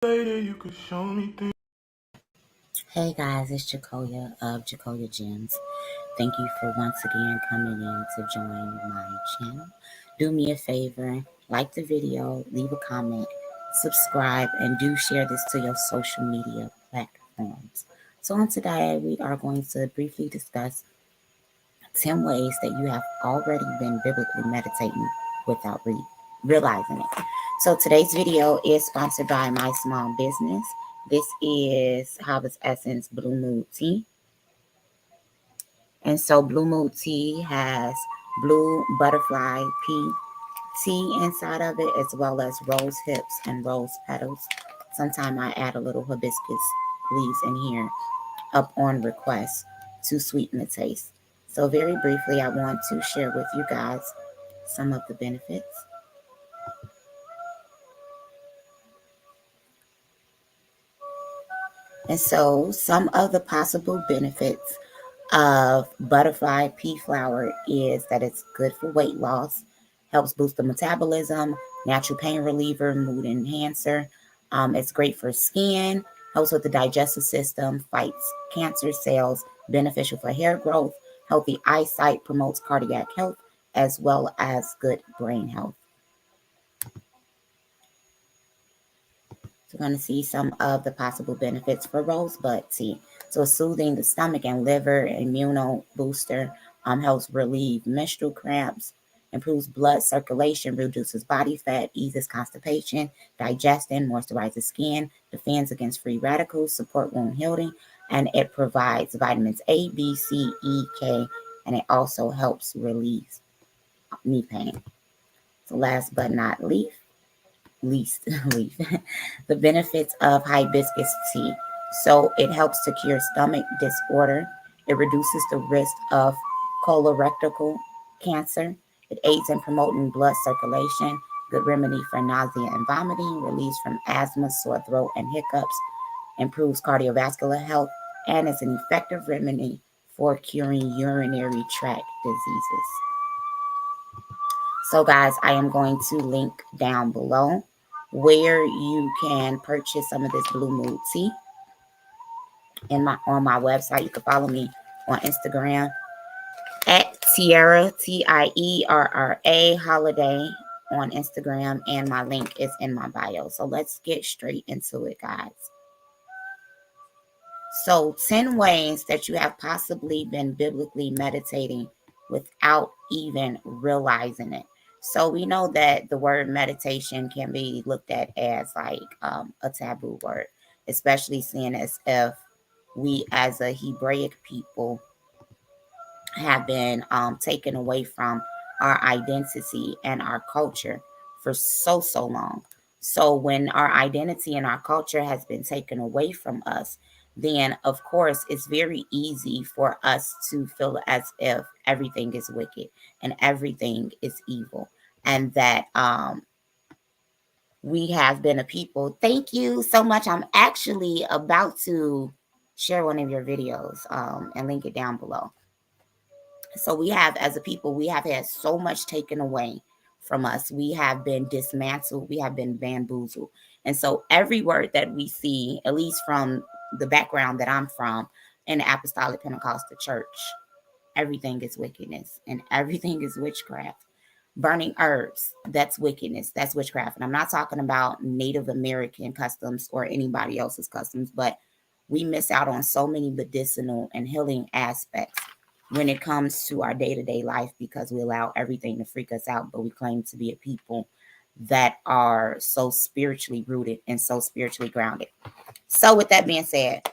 You could show me things. Hey guys, it's Jacoya of Jacoya Gems. Thank you for once again coming in to join my channel. Do me a favor, like the video, leave a comment, subscribe, and do share this to your social media platforms. So on today, we are going to briefly discuss 10 ways that you have already been biblically meditating without realizing it. So today's video is sponsored by my small business. This is Harvest Essence Blue Mood Tea. And so Blue Mood Tea has blue butterfly pea tea inside of it, as well as rose hips and rose petals. Sometimes I add a little hibiscus leaves in here up on request to sweeten the taste. So very briefly, I want to share with you guys some of the benefits. And so some of the possible benefits of butterfly pea flower is that it's good for weight loss, helps boost the metabolism, natural pain reliever, mood enhancer. It's great for skin, helps with the digestive system, fights cancer cells, beneficial for hair growth, healthy eyesight, promotes cardiac health, as well as good brain health. So we're going to see some of the possible benefits for rosebud tea. So soothing the stomach and liver, immuno booster, helps relieve menstrual cramps, improves blood circulation, reduces body fat, eases constipation, digestion, moisturizes skin, defends against free radicals, support wound healing, and it provides vitamins A, B, C, E, K, and it also helps relieve knee pain. So last but not least, the benefits of hibiscus tea. So it helps to cure stomach disorder. It reduces the risk of colorectal cancer. It aids in promoting blood circulation. Good remedy for nausea and vomiting. Relieves from asthma, sore throat, and hiccups. Improves cardiovascular health. And is an effective remedy for curing urinary tract diseases. So guys, I am going to link down below where you can purchase some of this Blue Mood tea on my website. You can follow me on Instagram at Tierra, Tierra Holiday on Instagram, and my link is in my bio. So let's get straight into it, guys. So 10 ways that you have possibly been biblically meditating without even realizing it. So we know that the word meditation can be looked at as like a taboo word, especially seeing as if we as a Hebraic people have been taken away from our identity and our culture for so long. So when our identity and our culture has been taken away from us, then of course it's very easy for us to feel as if everything is wicked and everything is evil, and that we have been a people. Thank you so much. I'm actually about to share one of your videos and link it down below. So we have, as a people, we have had so much taken away from us. We have been dismantled. We have been bamboozled. And so every word that we see, at least from the background that I'm from, in the Apostolic Pentecostal Church, everything is wickedness and everything is witchcraft. Burning herbs, that's wickedness. That's witchcraft. And I'm not talking about Native American customs or anybody else's customs, but we miss out on so many medicinal and healing aspects when it comes to our day-to-day life, because we allow everything to freak us out, but we claim to be a people that are so spiritually rooted and so spiritually grounded. So with that being said,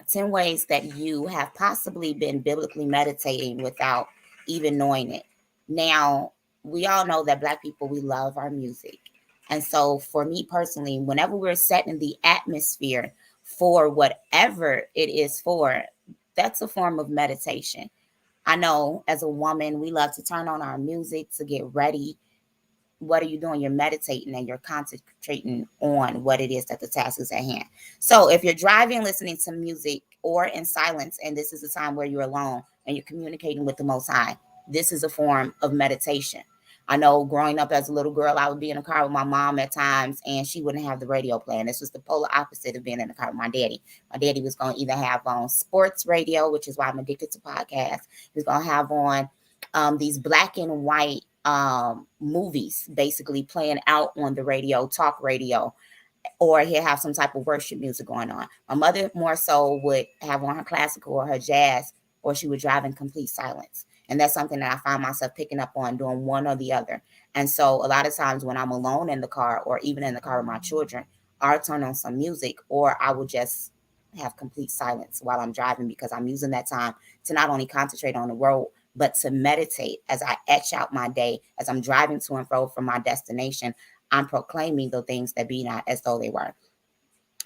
10 ways that you have possibly been biblically meditating without even knowing it. Now, we all know that Black people, we love our music. And so for me personally, whenever we're setting the atmosphere for whatever it is for, that's a form of meditation. I know as a woman, we love to turn on our music to get ready. What are you doing? You're meditating and you're concentrating on what it is that the task is at hand. So if you're driving, listening to music, or in silence, and this is a time where you're alone and you're communicating with the Most High, this is a form of meditation. I know growing up as a little girl, I would be in the car with my mom at times, and she wouldn't have the radio playing. This was the polar opposite of being in the car with my daddy. My daddy was going to either have on sports radio, which is why I'm addicted to podcasts. He was going to have on these black and white movies, basically playing out on the radio, talk radio, or he'll have some type of worship music going on. My mother more so would have on her classical or her jazz, or she would drive in complete silence. And that's something that I find myself picking up on, doing one or the other. And so a lot of times when I'm alone in the car, or even in the car with my children, I'll turn on some music, or I will just have complete silence while I'm driving, because I'm using that time to not only concentrate on the road, but to meditate as I etch out my day, as I'm driving to and fro from my destination. I'm proclaiming the things that be not as though they were.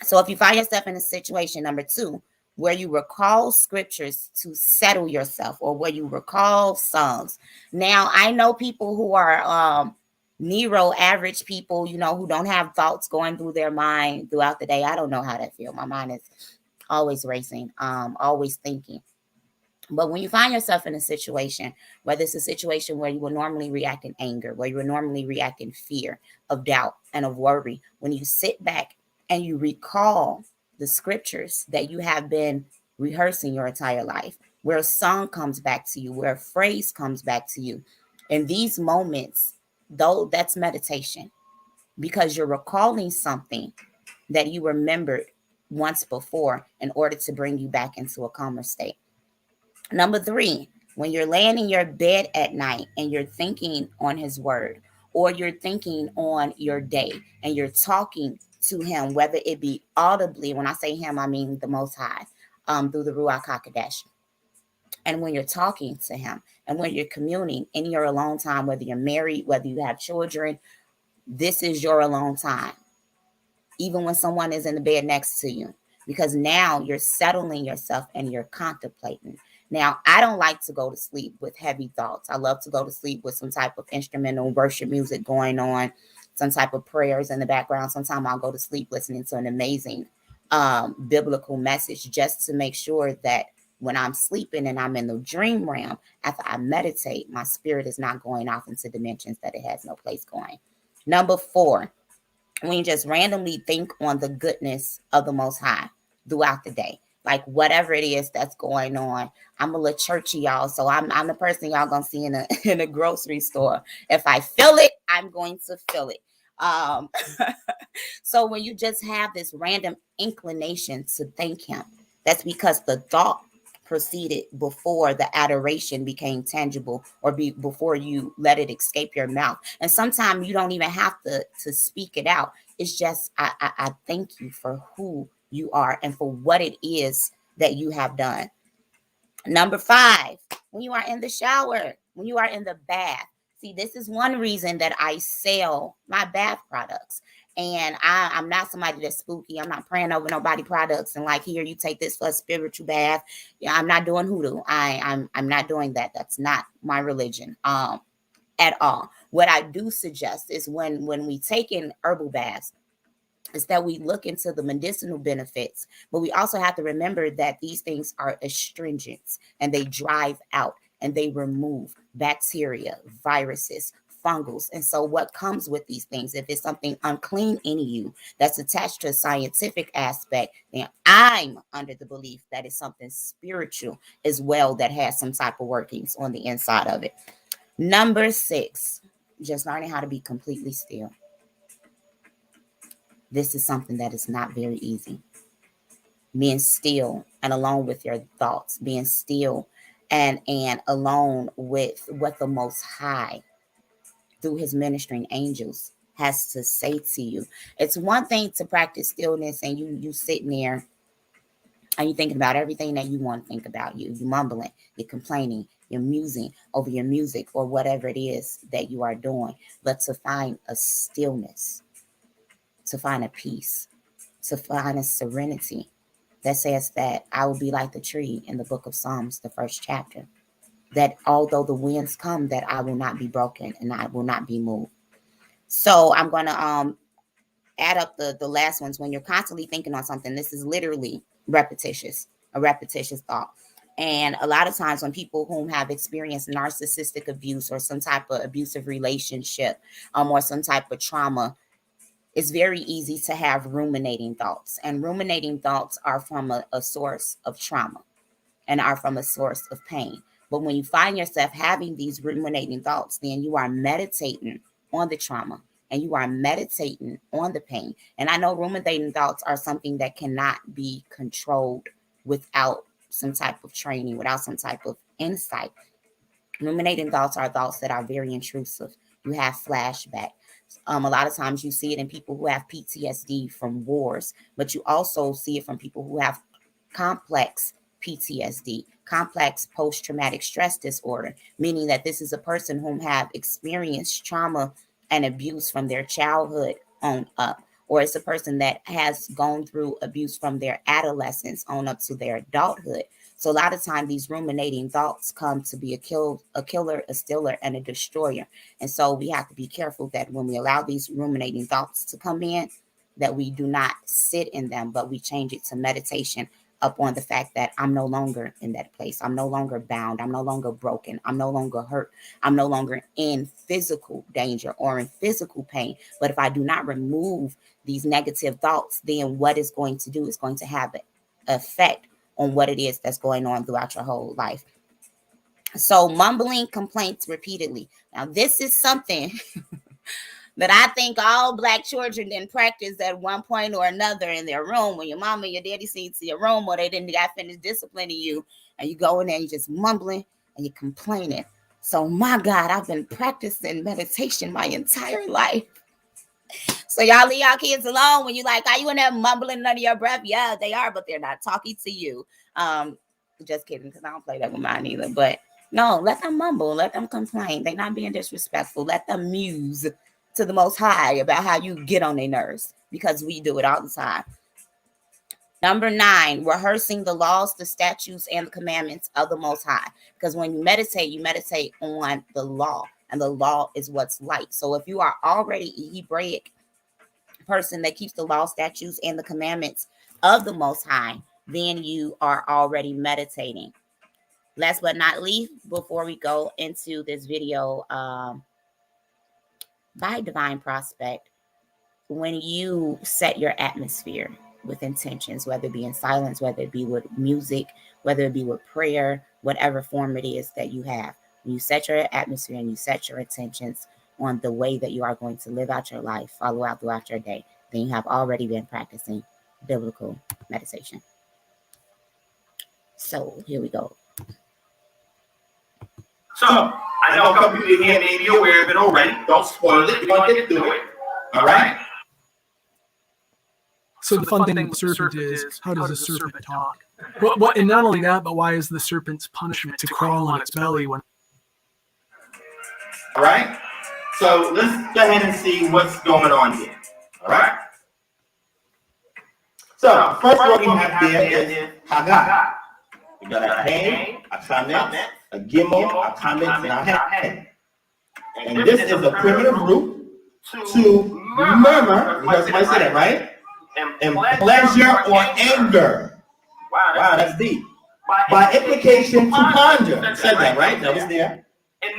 So if you find yourself in a situation, number 2, where you recall scriptures to settle yourself, or where you recall songs. Now, I know people who are Nero average people, who don't have thoughts going through their mind throughout the day. I don't know how that feels. My mind is always racing, always thinking. But when you find yourself in a situation, whether it's a situation where you would normally react in anger, where you would normally react in fear, of doubt, and of worry, when you sit back and you recall the scriptures that you have been rehearsing your entire life, where a song comes back to you, where a phrase comes back to you, in these moments, though, that's meditation, because you're recalling something that you remembered once before in order to bring you back into a calmer state. Number 3, when you're laying in your bed at night and you're thinking on his word, or you're thinking on your day and you're talking to him, whether it be audibly, when I say him, I mean the Most High, through the Ruach HaKodesh. And when you're talking to him and when you're communing in your alone time, whether you're married, whether you have children, this is your alone time. Even when someone is in the bed next to you, because now you're settling yourself and you're contemplating. Now, I don't like to go to sleep with heavy thoughts. I love to go to sleep with some type of instrumental worship music going on, some type of prayers in the background. Sometimes I'll go to sleep listening to an amazing biblical message, just to make sure that when I'm sleeping and I'm in the dream realm, after I meditate, my spirit is not going off into dimensions that it has no place going. Number 4, when you just randomly think on the goodness of the Most High throughout the day, like whatever it is that's going on. I'm a little churchy, y'all, so I'm the person y'all gonna see in a grocery store. If I feel it, I'm going to feel it. So when you just have this random inclination to thank him, that's because the thought proceeded before the adoration became tangible, or before you let it escape your mouth. And sometimes you don't even have to speak it out. It's just, I thank you for who you are and for what it is that you have done. Number 5, when you are in the shower, when you are in the bath. See, this is one reason that I sell my bath products. And I'm not somebody that's spooky. I'm not praying over nobody products and like, here, you take this for a spiritual bath. Yeah, I'm not doing hoodoo. I'm not doing that. That's not my religion at all. What I do suggest is when we take in herbal baths, is that we look into the medicinal benefits, but we also have to remember that these things are astringents, and they drive out and they remove bacteria, viruses, fungals. And so what comes with these things, if it's something unclean in you that's attached to a scientific aspect, then I'm under the belief that it's something spiritual as well that has some type of workings on the inside of it. Number 6, just learning how to be completely still. This is something that is not very easy. Being still and alone with your thoughts, being still and alone with what the Most High, through his ministering angels, has to say to you. It's one thing to practice stillness and you sitting there and you thinking about everything that you want to think about. You mumbling, you're complaining, you're musing over your music or whatever it is that you are doing. But to find a stillness, to find a peace, to find a serenity that says that I will be like the tree in the book of Psalms, the 1st chapter, that although the winds come, that I will not be broken and I will not be moved. So I'm going to add up the last ones. When you're constantly thinking on something, this is literally repetitious, a repetitious thought. And a lot of times when people whom have experienced narcissistic abuse or some type of abusive relationship, or some type of trauma, it's very easy to have ruminating thoughts. And ruminating thoughts are from a source of trauma and are from a source of pain. But when you find yourself having these ruminating thoughts, then you are meditating on the trauma and you are meditating on the pain. And I know ruminating thoughts are something that cannot be controlled without some type of training, without some type of insight. Ruminating thoughts are thoughts that are very intrusive. You have flashback. A lot of times you see it in people who have PTSD from wars, but you also see it from people who have complex PTSD, complex post-traumatic stress disorder, meaning that this is a person who have experienced trauma and abuse from their childhood on up, or it's a person that has gone through abuse from their adolescence on up to their adulthood. So a lot of times these ruminating thoughts come to be a killer, a stealer, and a destroyer. And so we have to be careful that when we allow these ruminating thoughts to come in, that we do not sit in them, but we change it to meditation upon the fact that I'm no longer in that place. I'm no longer bound. I'm no longer broken. I'm no longer hurt. I'm no longer in physical danger or in physical pain. But if I do not remove these negative thoughts, then what it's going to do is going to have an effect on what it is that's going on throughout your whole life. So mumbling complaints repeatedly. Now, this is something that I think all Black children didn't practice at one point or another in their room. When your mama and your daddy see to your room, or they didn't got finished disciplining you, and you go in there and you're just mumbling and you're complaining. So my God, I've been practicing meditation my entire life. So y'all leave y'all kids alone when you like, are you in there mumbling under your breath? Yeah, they are, but they're not talking to you. Just kidding, because I don't play that with mine either. But no, let them mumble, let them complain. They're not being disrespectful. Let them muse to the Most High about how you get on their nerves, because we do it all the time. Number 9, rehearsing the laws, the statutes, and the commandments of the Most High. Because when you meditate on the law, and the law is what's light. So if you are already a Hebraic person that keeps the law, statutes, and the commandments of the Most High, then you are already meditating. Last but not least, before we go into this video, by divine prospect, when you set your atmosphere with intentions, whether it be in silence, whether it be with music, whether it be with prayer, whatever form it is that you have, when you set your atmosphere and you set your intentions on the way that you are going to live out your life, follow out throughout your day, then you have already been practicing biblical meditation. So here we go. So I know a couple people here may be aware of it already. Don't spoil it. We're going to get through it. All right? So the fun thing with the serpent is, how does the serpent talk? Well, and not only that, but why is the serpent's punishment to crawl on its belly when... All right? So let's go ahead and see what's going on here. All right? So first what we have there is Haggah. We got a Hain, a Chamet, a Gimel, a Chamet, and a Hen. And this is a primitive root to murmur. You guys might say that, right? And pleasure or anger. Wow, that's deep. By implication, to ponder. It said that, right? That was there.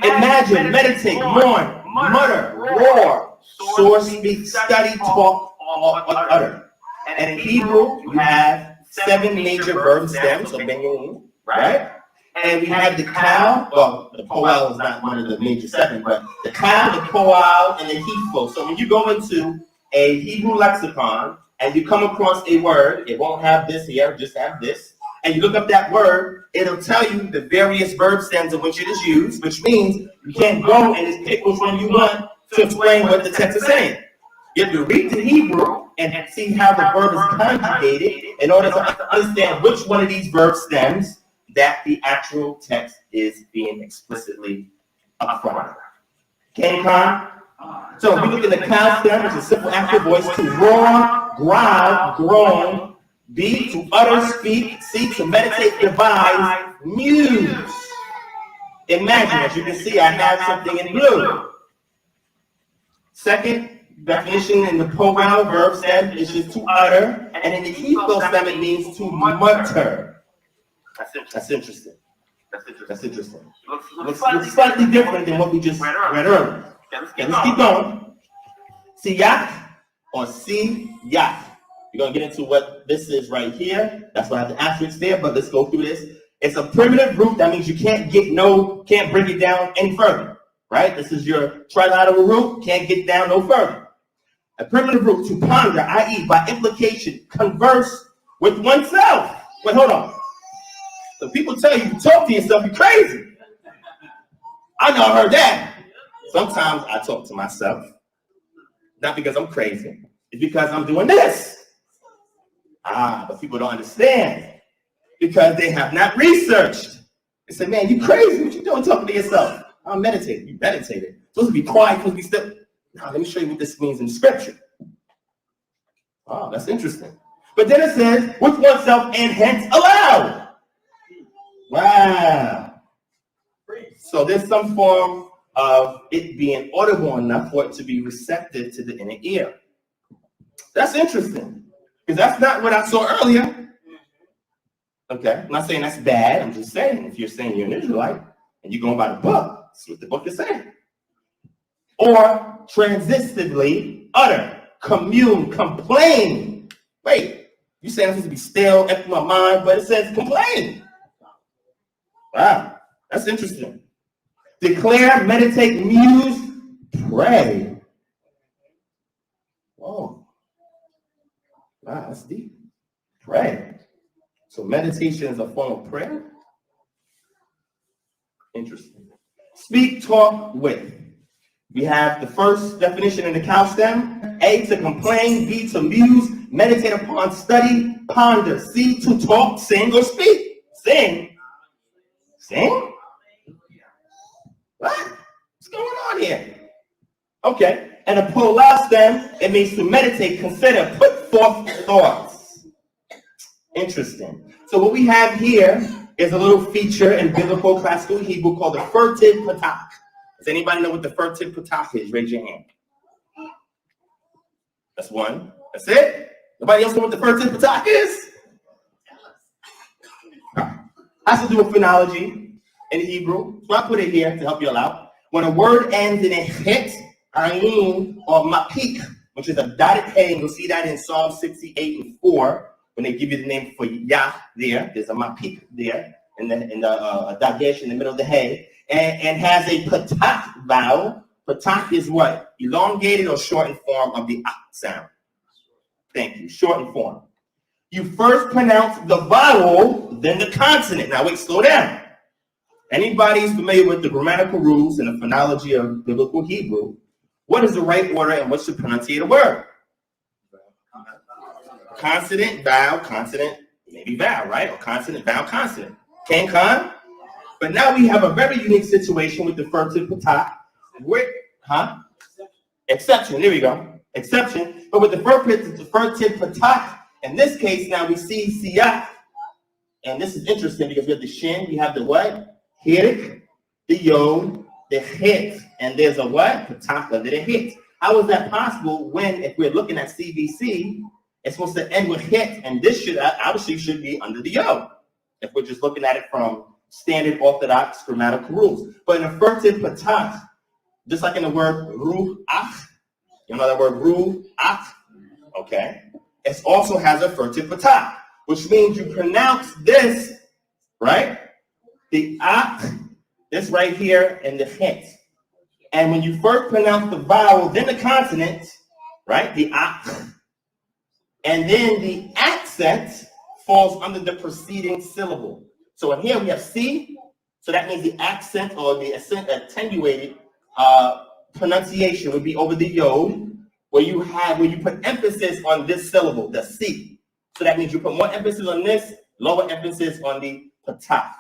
Imagine, meditate, mourn, mutter, roar, soar, speak, study, talk, or utter. And in Hebrew, you have 7 major verb stems, so benyamin, right? And we have the cow. Well, the poal is not one of the major 7, but the cow, the poal, and the hephul. So when you go into a Hebrew lexicon and you come across a word, it won't have this here, just have this. And you look up that word, it'll tell you the various verb stems in which it is used, which means you can't go and just pick which one you want to explain what the text is saying. You have to read the Hebrew and see how the verb is conjugated in order to understand which one of these verb stems that the actual text is being explicitly upfront. Okay, Con? So we look at the cow stem, which is a simple active voice, to roar, growl, groan, B to utter, speak, C to meditate, devise, muse. Imagine, as you can see, I have something in blue. Second definition in the poal verb stem is just to utter, and in the Hebrew stem it means to mutter. That's interesting. That's interesting. Looks slightly different than what we just read earlier. Okay, let's keep going. Siyak or siyak. We're going to get into what this is right here. That's why I have the asterisk there, but let's go through this. It's a primitive root. That means you can't break it down any further, right? This is your trilateral root. Can't get down no further. A primitive root, to ponder, i.e., by implication, converse with oneself. Wait, hold on. So people tell you talk to yourself, you're crazy. I know I heard that. Sometimes I talk to myself, not because I'm crazy. It's because I'm doing this. But people don't understand because they have not researched. They say, man, you crazy. What you doing talking to yourself? I'm meditating. You meditated. Supposed to be quiet, supposed to be still. Now, let me show you what this means in scripture. Oh, that's interesting. But then it says, with oneself and hence aloud. Wow. So there's some form of it being audible enough for it to be receptive to the inner ear. That's interesting. Because that's not what I saw earlier. Okay, I'm not saying that's bad. I'm just saying if you're saying you're an Israelite and you're going by the book, that's what the book is saying. Or transitively utter, commune, complain. Wait, you saying I'm supposed to be still, empty my mind, but it says complain. Wow, that's interesting. Declare, meditate, muse, pray. Whoa. Wow, that's deep. Pray. So meditation is a form of prayer? Interesting. Speak, talk, with. We have the first definition in the cow stem. A, to complain. B, to muse. Meditate upon, study, ponder. C, to talk, sing, or speak. Sing? Sing? What? What's going on here? Okay. And a polar stem, it means to meditate, consider, put forth thoughts. Interesting. So what we have here is a little feature in biblical classical Hebrew called the furtive patach. Does anybody know what the furtive patach is? Raise your hand. That's one. That's it? Nobody else know what the furtive patach is? Has to do with phonology in Hebrew. So I put it here to help you all out. When a word ends in a hit, ayin, or mapik, which is a dotted hay, and you'll see that in Psalm 68 and 4, when they give you the name for Yah there, there's a mapik there, in the dagesh in the middle of the hay, and has a patach vowel. Patach is what? Elongated or shortened form of the ak sound. Thank you, shortened form. You first pronounce the vowel, then the consonant. Now wait, slow down. Anybody who's familiar with the grammatical rules and the phonology of biblical Hebrew, what is the right order and what's the pronunciate a word? Consonant, vowel, consonant, maybe vowel, right? Or consonant, vowel, consonant. Can? But now we have a very unique situation with the furtive patach. Exception, there we go. Exception. But with the furtive patach, in this case, now we see siyak. And this is interesting because we have the shin, we have the what? Hirik, the yod, the hit, and there's a what? Patach under the hit. How is that possible when, if we're looking at CBC, it's supposed to end with hit, and this should obviously should be under the yod, if we're just looking at it from standard orthodox grammatical rules. But in a furtive patach, just like in the word ruach, you know that word ruach? Okay. It also has a furtive patach, which means you pronounce this, right? The ak, this right here, and the hit. And when you first pronounce the vowel, then the consonant, right? The ak, and then the accent falls under the preceding syllable. So in here we have C, so that means the accent or the attenuated pronunciation would be over the yod, where you put emphasis on this syllable, the C. So that means you put more emphasis on this, lower emphasis on the patach.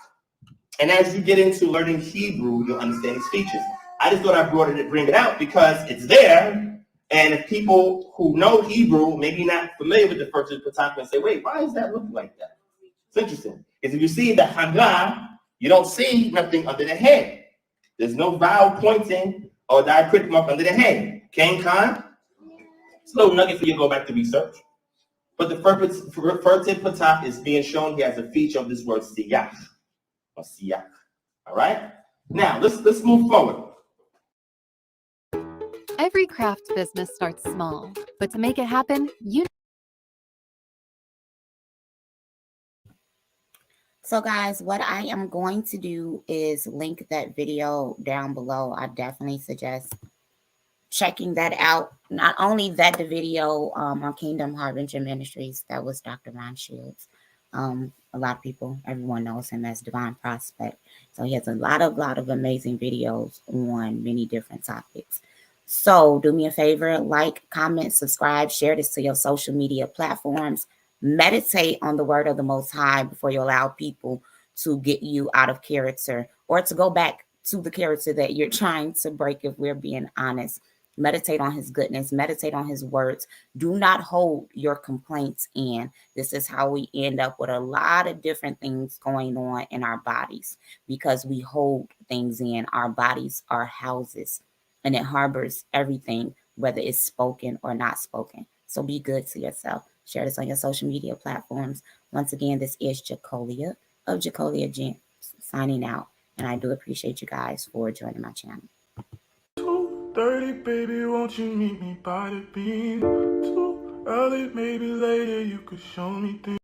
And as you get into learning Hebrew, you'll understand these features. I just thought I bring it out because it's there. And if people who know Hebrew, maybe not familiar with the furtive patach, and say, wait, why does that look like that? It's interesting. Because if you see the Hagah, you don't see nothing under the head. There's no vowel pointing or diacritic mark under the head. Can? It's a little nugget for you to go back to research. But the fertility patah is being shown here as a feature of this word siyach or siyak. All right. Now let's move forward. Every craft business starts small, but to make it happen, So guys, what I am going to do is link that video down below. I definitely suggest checking that out. Not only that, the video on Kingdom Harbinger Ministries, that was Dr. Ron Shields. A lot of people, everyone knows him as Divine Prospect. So he has a lot of amazing videos on many different topics. So do me a favor, like, comment, subscribe, share this to your social media platforms. Meditate on the word of the Most High before you allow people to get you out of character or to go back to the character that you're trying to break, if we're being honest. Meditate on his goodness. Meditate on his words. Do not hold your complaints in. This is how we end up with a lot of different things going on in our bodies because we hold things in. Our bodies are houses and it harbors everything, whether it's spoken or not spoken. So be good to yourself. Share this on your social media platforms. Once again, this is Jacolia of Jacolia Gems signing out. And I do appreciate you guys for joining my channel. 2:30, baby, won't you meet me by the beam? Too early, maybe later, you could show me things.